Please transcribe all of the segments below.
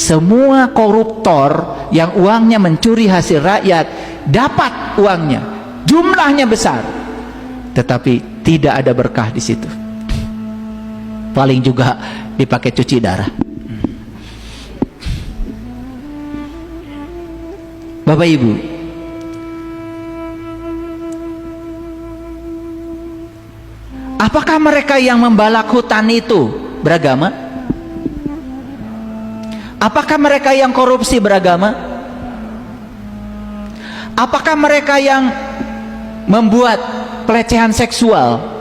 semua koruptor yang uangnya mencuri hasil rakyat dapat uangnya, jumlahnya besar, tetapi tidak ada berkah di situ. Paling juga dipakai cuci darah. Bapak Ibu, apakah mereka yang membalak hutan itu beragama? Apakah mereka yang korupsi beragama? Apakah mereka yang membuat pelecehan seksual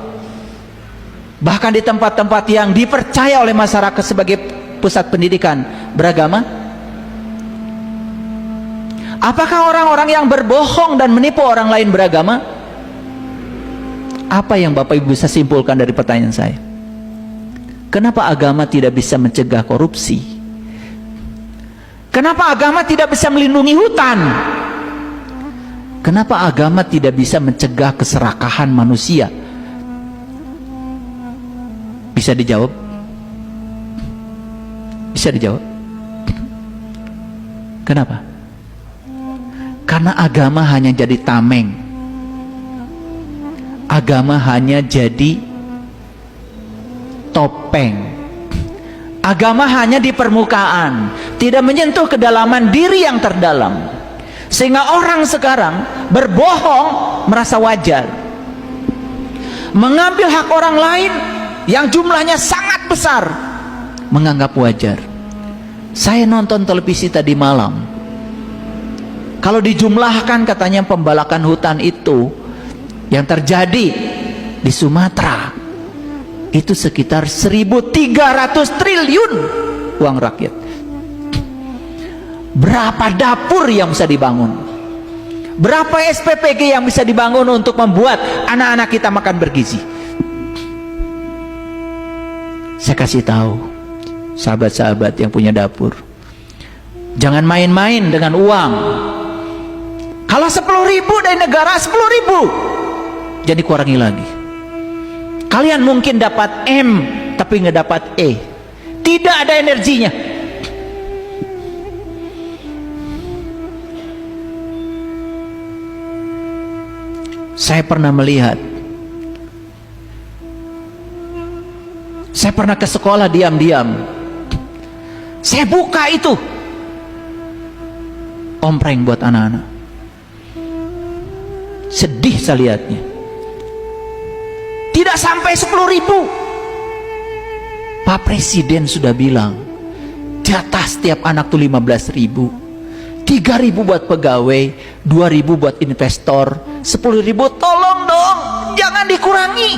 bahkan di tempat-tempat yang dipercaya oleh masyarakat sebagai pusat pendidikan beragama? Apakah orang-orang yang berbohong dan menipu orang lain beragama? Apa yang Bapak Ibu bisa simpulkan dari pertanyaan saya? Kenapa agama tidak bisa mencegah korupsi? Kenapa agama tidak bisa melindungi hutan? Kenapa agama tidak bisa mencegah keserakahan manusia? Bisa dijawab? Bisa dijawab? Kenapa? Karena agama hanya jadi tameng. Agama hanya jadi topeng. Agama hanya di permukaan, tidak menyentuh kedalaman diri yang terdalam. Sehingga orang sekarang berbohong merasa wajar, mengambil hak orang lain yang jumlahnya sangat besar menganggap wajar. Saya nonton televisi tadi malam, kalau dijumlahkan katanya pembalakan hutan itu yang terjadi di Sumatera itu sekitar 1.300 triliun uang rakyat. Berapa dapur yang bisa dibangun? Berapa SPPG yang bisa dibangun untuk membuat anak-anak kita makan bergizi? Saya kasih tahu sahabat-sahabat yang punya dapur, jangan main-main dengan uang. Kalau 10.000 dari negara, 10.000 jadi kurangi lagi. Kalian mungkin dapat M tapi nggak dapat E, tidak ada energinya. Saya pernah melihat, saya pernah ke sekolah diam-diam, saya buka itu ompreng buat anak-anak. Sedih saya lihatnya. Tidak sampai 10.000. Pak Presiden sudah bilang jatah setiap anak tuh 15.000, 3.000 buat pegawai, 2.000 buat investor, 10.000. Tolong dong, jangan dikurangi.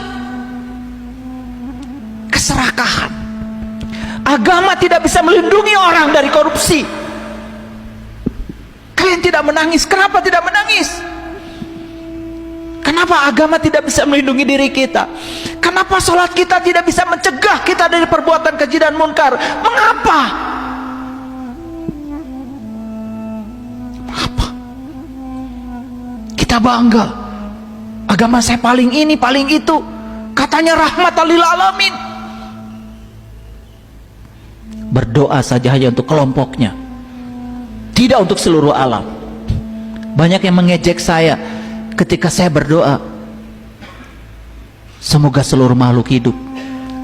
Keserakahan. Agama tidak bisa melindungi orang dari korupsi. Kalian tidak menangis, kenapa tidak menangis? Kenapa agama tidak bisa melindungi diri kita? Kenapa sholat kita tidak bisa mencegah kita dari perbuatan keji dan munkar? Mengapa? Mengapa? Kita bangga, agama saya paling ini, paling itu, katanya rahmatan lil alamin. Berdoa saja hanya untuk kelompoknya, tidak untuk seluruh alam. Banyak yang mengejek saya ketika saya berdoa, semoga seluruh makhluk hidup,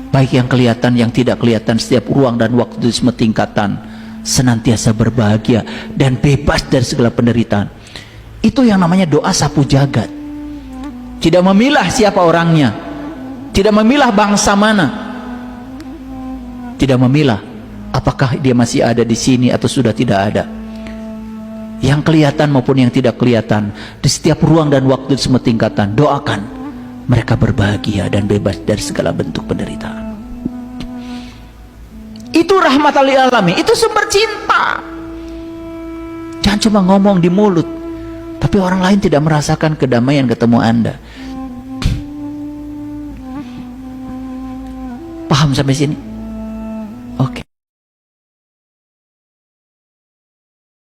baik yang kelihatan yang tidak kelihatan, setiap ruang dan waktu di semua tingkatan, senantiasa berbahagia dan bebas dari segala penderitaan. Itu yang namanya doa sapu jagat. Tidak memilah siapa orangnya, tidak memilah bangsa mana, tidak memilah apakah dia masih ada di sini atau sudah tidak ada, yang kelihatan maupun yang tidak kelihatan, di setiap ruang dan waktu di semua tingkatan. Doakan mereka berbahagia dan bebas dari segala bentuk penderitaan. Itu rahmatan lil alamin, itu sumber cinta. Jangan cuma ngomong di mulut, tapi orang lain tidak merasakan kedamaian ketemu Anda. Paham sampai sini?